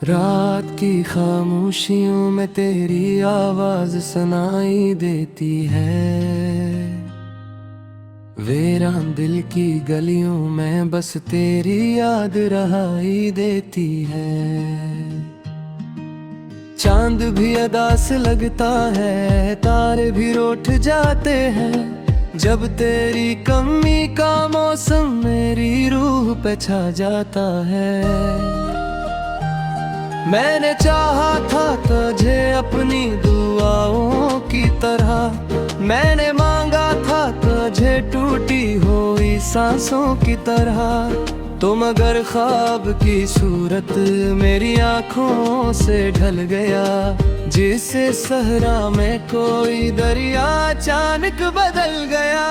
रात की खामोशियों में तेरी आवाज सुनाई देती है। वीरान दिल की गलियों में बस तेरी याद रहाई देती है। चांद भी अदास लगता है, तारे भी रूठ जाते हैं, जब तेरी कमी का मौसम मेरी रूह पे छा जाता है। मैंने चाहा था तुझे अपनी दुआओं की तरह, मैंने मांगा था तुझे टूटी हुई सांसों की तरह, तो मगर ख्वाब की सूरत मेरी आंखों से ढल गया। जिसे सहरा में कोई दरिया अचानक बदल गया।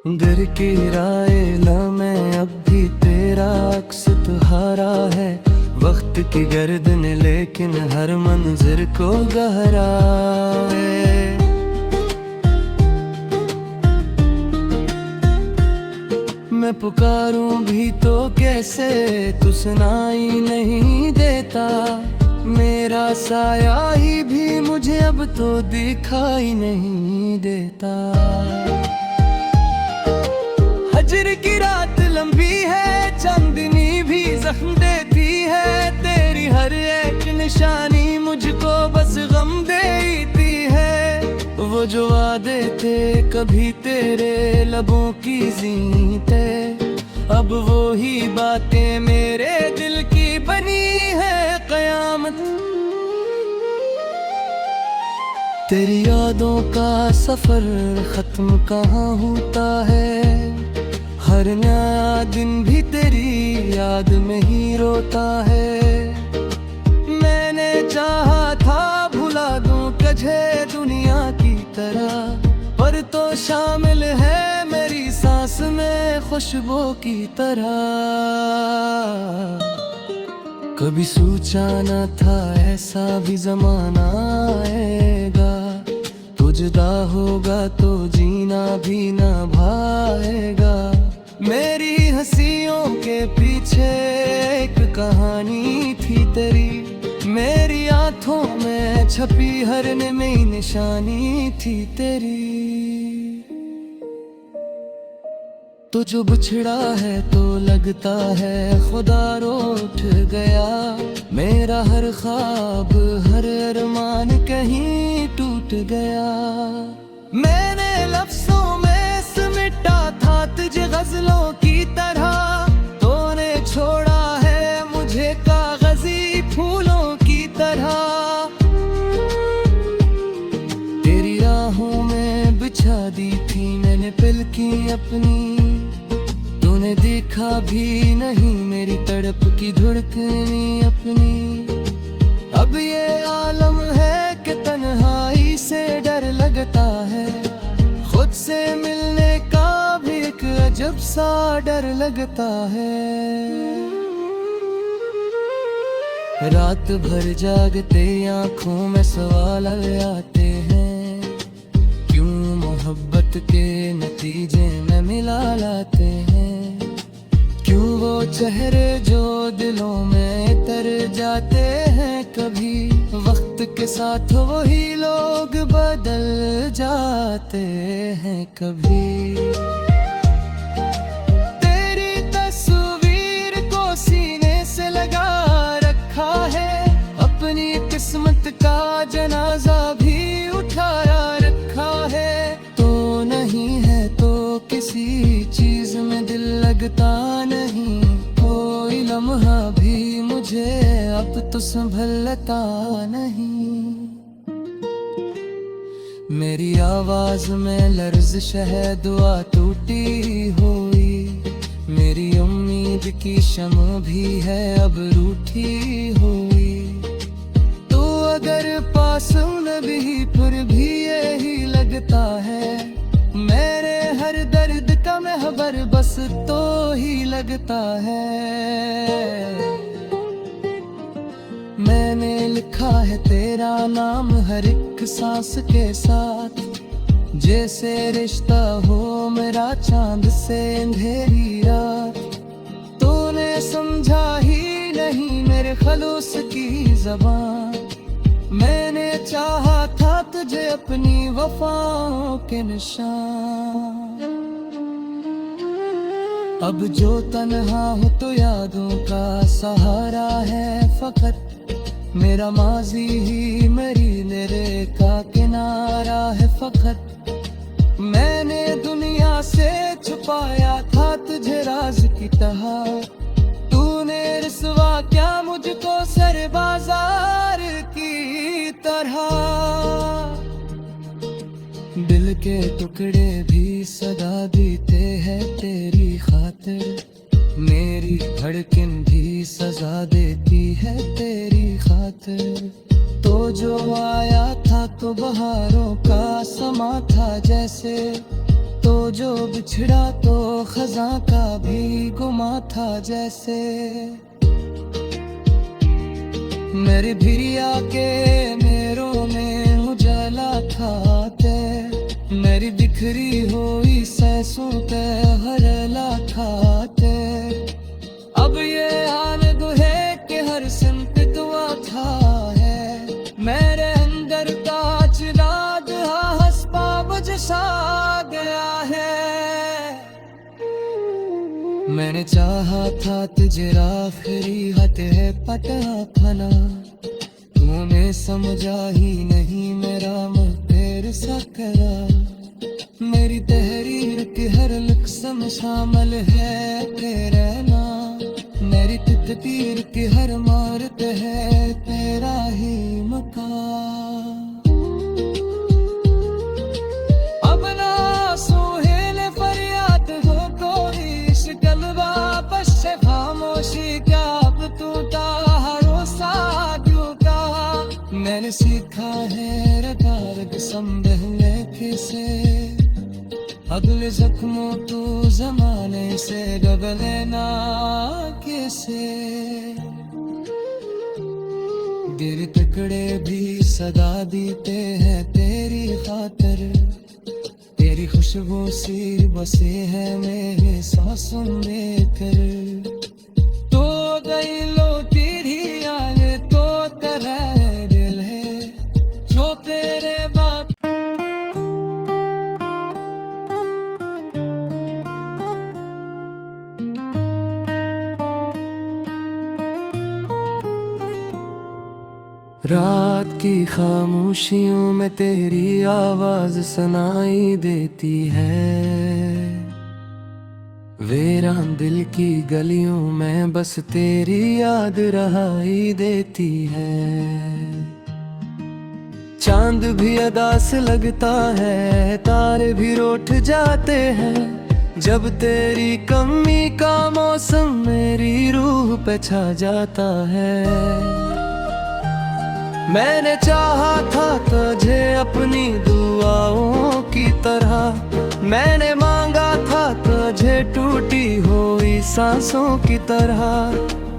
दिल की राय में अब भी तेरा अक्स तुम्हारा है, वक्त की गर्दन लेकिन हर मंजिर को गहरा है। मैं पुकारूं भी तो कैसे तू सुनाई नहीं देता, मेरा साया ही भी मुझे अब तो दिखाई नहीं देता। हजर की रात लंबी है, चांदनी भी जख्म देती है, तेरी हर एक निशानी मुझको बस गम देती है। वो जो वादे थे कभी तेरे लबों की जीते, अब वो ही बातें मेरे दिल की बनी है कयामत। तेरी यादों का सफर खत्म कहाँ होता है, हर नया दिन भी तेरी याद में ही रोता है। मैंने चाहा था भुला दूं तुझे दुनिया की तरह, पर तो शामिल है मेरी सांस में खुशबू की तरह। कभी सोचा न था ऐसा भी जमाना आएगा, तू जुदा होगा तो जीना भी न भाएगा। मेरी हंसियों के पीछे एक कहानी थी तेरी, मेरी आंखों में छपी हर नई निशानी थी तेरी। तो जो बिछड़ा है तो लगता है खुदा रूठ गया, मेरा हर ख्वाब हर अरमान कहीं टूट गया। मैंने लफ्जों में समेटा था तुझे गजलों की तरह, तूने छोड़ा है मुझे कागजी फूलों की तरह। तेरी राहों में बिछा दी थी मैंने पलकी अपनी, तूने देखा भी नहीं मेरी तड़प की धड़कनी अपनी। अब ये आलम है कि तन्हाई से डर लगता है, खुद से मिलने का भी एक अजब सा डर लगता है। रात भर जागते आंखों में सवाल आते हैं, क्यों मोहब्बत के नतीजे में मिला लाते हैं। क्यों वो चेहरे जो दिलों में तर जाते हैं, कभी वक्त के साथ वही लोग बदल जाते हैं कभी। तेरी तस्वीर को सीने से लगा रखा है, अपनी किस्मत का जनाजा भी उठाया रखा है। तो नहीं है तो किसी चीज में दिल लगता नहीं, कोई लम्हा भी मुझे अब तो संभलता नहीं। मेरी आवाज में लर्ज़िश है दुआ टूटी हुई, मेरी उम्मीद की शम्म भी है अब रूठी हुई। तो अगर पास न भी फिर भी यही लगता है, मेरे हर दर्द का महबर बस तो ही लगता है। मैंने लिखा लिखा है तेरा नाम हर एक सांस के साथ, जैसे रिश्ता हो मेरा चांद से अंधेरी रात। तूने समझा ही नहीं मेरे खलूस की ज़बान, मैंने चाहा था तुझे अपनी वफाओं के निशान। अब जो तन्हा हो तो यादों का सहारा है फकत, मेरा माजी ही मेरी निरे का किनारा है फकत। मैंने दुनिया से छुपाया था तुझे राज की तरह, तूने रिसवा क्या मुझको सर बाजार की तरह। दिल के टुकड़े भी सदा देते हैं तेरी खातिर, मेरी धड़कन भी सजा देती है तेरी खातिर। तो जो आया था तो बहारों का समा था जैसे, तो जो बिछड़ा तो खजा का भी गुमा था जैसे। मेरी भिरिया के मेरों में उजाला था ते, मेरी बिखरी हुई सैसों पे हरला खाते। अब ये आन दुहे के हर सिमत दुआ था है, मेरे अंदर का चिराग हंसपा बुझ सा गया है। मैंने चाहा था तुझे आखिरी हद है पता फना, तूने समझा ही नहीं मेरा मुखबिर सा करा। मेरी तहरीर की हर लक्ष्म शामिल है तेरे नाम, मेरी तकदीर की हर मारत है तेरा ही मकाम। अब ना सुहेल फरियाद हो कोई शिकलवा बस से खामोशी, क्या अब टूटा भरोसा क्यों का। मैंने सीखा है रगारग संभलने से, अगले जख्मों तो जमाने से डबले ना कैसे। दिल टुकड़े भी सदा देते हैं तेरी खातिर, तेरी खुशबू सी बसे है मेरे सांसों में कर। तो गई लो तेरी आगे तो तेरा दिल है जो तेरे बाप। रात की खामोशियों में तेरी आवाज सुनाई देती है, वीरान दिल की गलियों में बस तेरी याद रहाई देती है। चांद भी अदा से लगता है, तारे भी रूठ जाते हैं, जब तेरी कमी का मौसम मेरी रूह पे छा जाता है। मैंने चाहा था तुझे अपनी दुआओं की तरह, मैंने मांगा था तुझे टूटी हुई सांसों की तरह।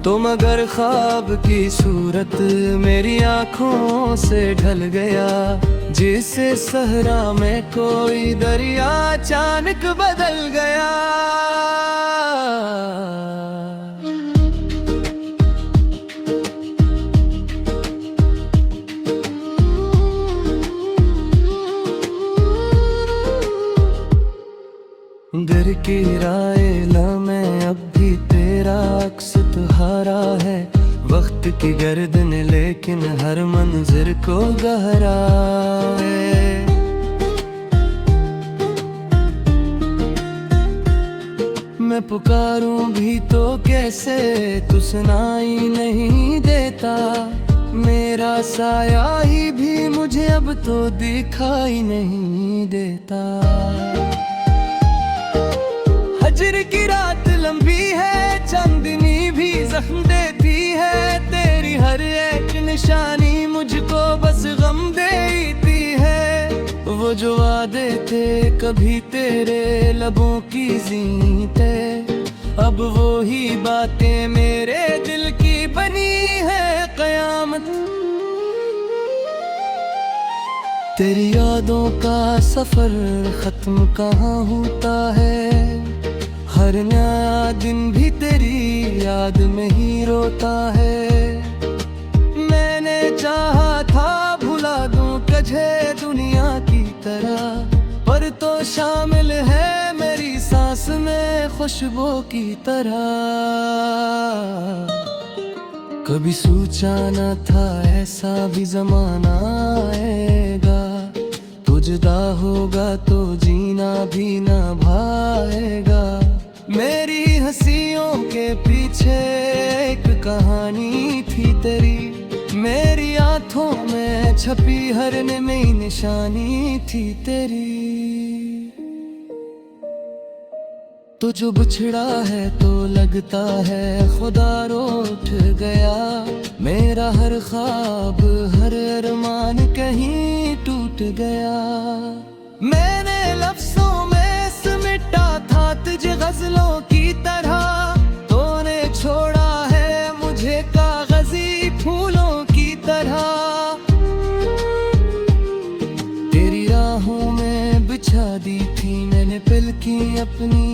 तो मगर ख्वाब की सूरत मेरी आंखों से ढल गया, जिसे सहरा में कोई दरिया अचानक बदल गया। दिल की राय में अब भी तेरा अक्स तुम्हारा है, वक्त की गर्दन लेकिन हर मंजिर को गहरा है। मैं पुकारूं भी तो कैसे तू सुनाई नहीं देता, मेरा साया ही भी मुझे अब तो दिखाई नहीं देता। हजर की रात लंबी है, चांदनी भी जख्म देती है, तेरी हर एक निशानी मुझको बस गम देती है। वो जो वादे थे कभी तेरे लबों की जीते, अब वो ही बातें मेरे दिल की बनी है कयामत। तेरी यादों का सफर खत्म कहाँ होता है, हर नया दिन भी तेरी याद में ही रोता है। मैंने चाहा था भुला दूं तुझे दुनिया की तरह, पर तो शामिल है मेरी सांस में खुशबू की तरह। कभी सोचा न था ऐसा भी जमाना आएगा, तू जुदा होगा तो जीना भी न भाएगा। मेरी हंसियों के पीछे एक कहानी थी तेरी, मेरी आंखों में छपी हर नई निशानी थी तेरी। तो जो बिछड़ा है तो लगता है खुदा रूठ गया, मेरा हर ख्वाब हर अरमान कहीं टूट गया। मैंने लफ्जों में समेटा था तुझे गजलों की तरह, तूने छोड़ा है मुझे कागजी फूलों की तरह। तेरी राहों में बिछा दी थी मैंने पलकी अपनी,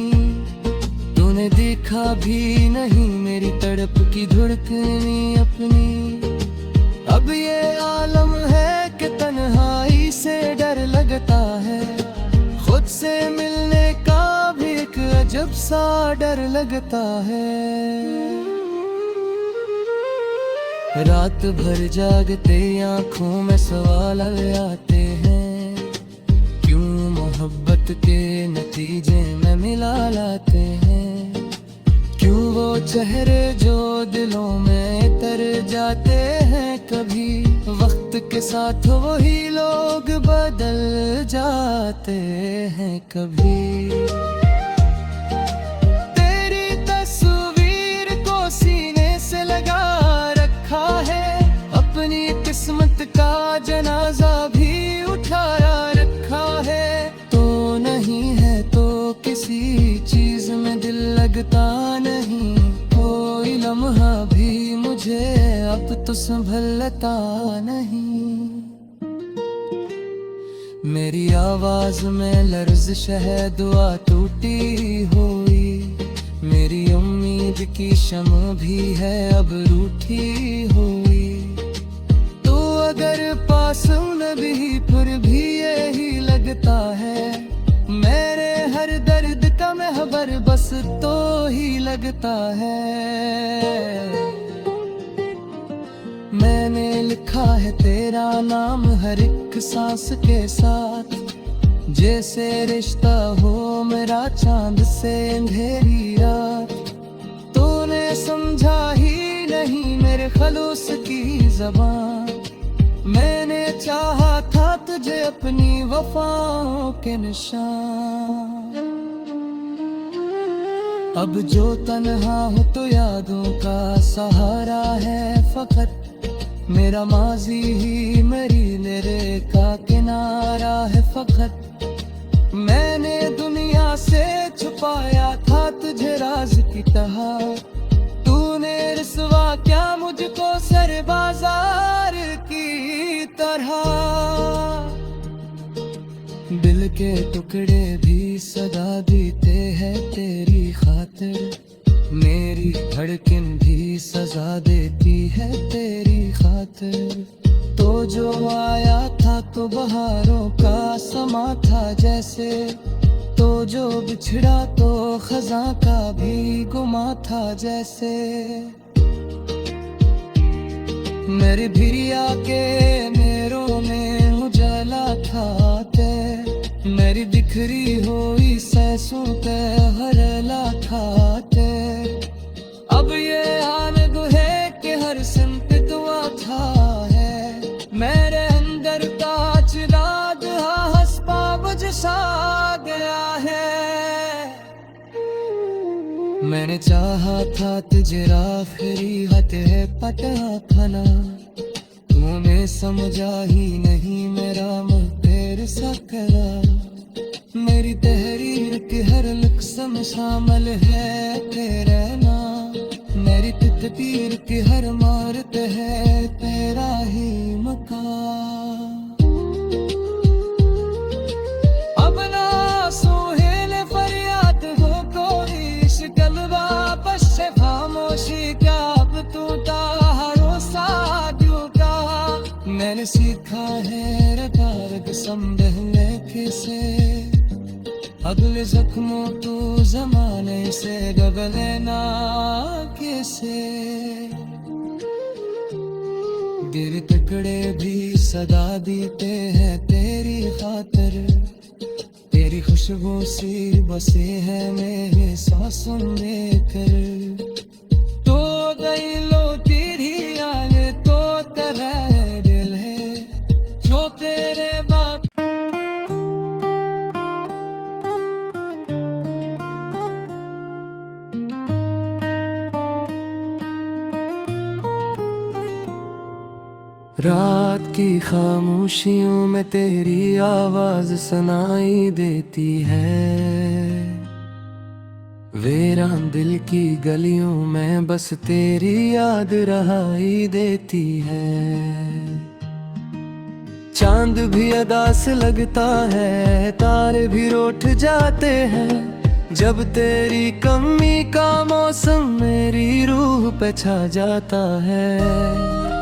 तूने देखा भी नहीं मेरी तड़प की धड़कनी अपनी। अब ये आलम है कि तन्हाई से डर लगता है, खुद से मिलने का भी एक अजब सा डर लगता है। रात भर जागते आंखों में सवाल आते हैं, क्यों मोहब्बत के नतीजे में मिला लाते हैं। क्यों वो चेहरे जो दिलों में तर जाते हैं, कभी वक्त के साथ वही लोग बदल जाते हैं कभी। तेरी तस्वीर को सीने से लगा रखा है, अपनी किस्मत का जनाजा भी उठाया रखा है। तो नहीं है तो किसी चीज में दिल लगता नहीं, कोई लम्हा भी मुझे अब तो संभलता नहीं। मेरी आवाज में लर्ज़िश है दुआ टूटी हुई, मेरी उम्मीद की शम्म भी है अब रूठी हुई। तो अगर पास न भी फिर भी यही लगता है, मेरे हर दर्द का महबर बस तो ही लगता है। मैंने लिखा है तेरा नाम हर एक सांस के साथ, जैसे रिश्ता हो मेरा चांद से अंधेरी रात। तूने समझा ही नहीं मेरे खलूस की ज़बान, मैंने चाहा था तुझे अपनी वफाओं के निशान। अब जो तन्हा हो तो यादों का सहारा है फकत, मेरा माजी ही मेरी मेरे का किनारा है फकत। मैंने दुनिया से छुपाया था तुझे राज की तरह, तूने रिसवा क्या मुझको सर बाजार की तरह। दिल के टुकड़े भी सदा देते हैं तेरी खातिर, मेरी धड़कन भी सजा देती है तेरी खातिर। तो जो आया था तो बहारों का समा था जैसे, तो जो बिछड़ा तो खज़ां का भी गुमा था जैसे। मेरे भिरिया के मेरों में उजाला था ते, मेरी बिखरी हुई सैसों पे हरला खाते। अब ये आनग है कि हर सिमत दुआ था है, मेरे अंदर का चिराग हंसपा बुझ सा गया है। मैंने चाहा था तुझे आखिरी हद है पता खाना, तूने समझा ही नहीं मेरा मुँह तेरे सा करा। मेरी तहरीर की हर लक्ष्म शामिल है तेरे नाम, मेरी तकदीर की हर मारत है तेरा ही मकाम। बहने से अगले जख्मों तो जमाने से गगले ना कैसे गिर टकड़े भी सदा देते हैं तेरी खातिर तेरी खुशबू सी बसे है मेरे सांसों में कर तो गई लो तेरी आगे तो तेरा दिल है जो तेरे बाप रात की खामोशियों में तेरी आवाज सुनाई देती है वीरान दिल की गलियों में बस तेरी याद रहाई देती है चांद भी अदा से लगता है तारे भी रूठ जाते हैं जब तेरी कमी का मौसम मेरी रूह पे छा जाता है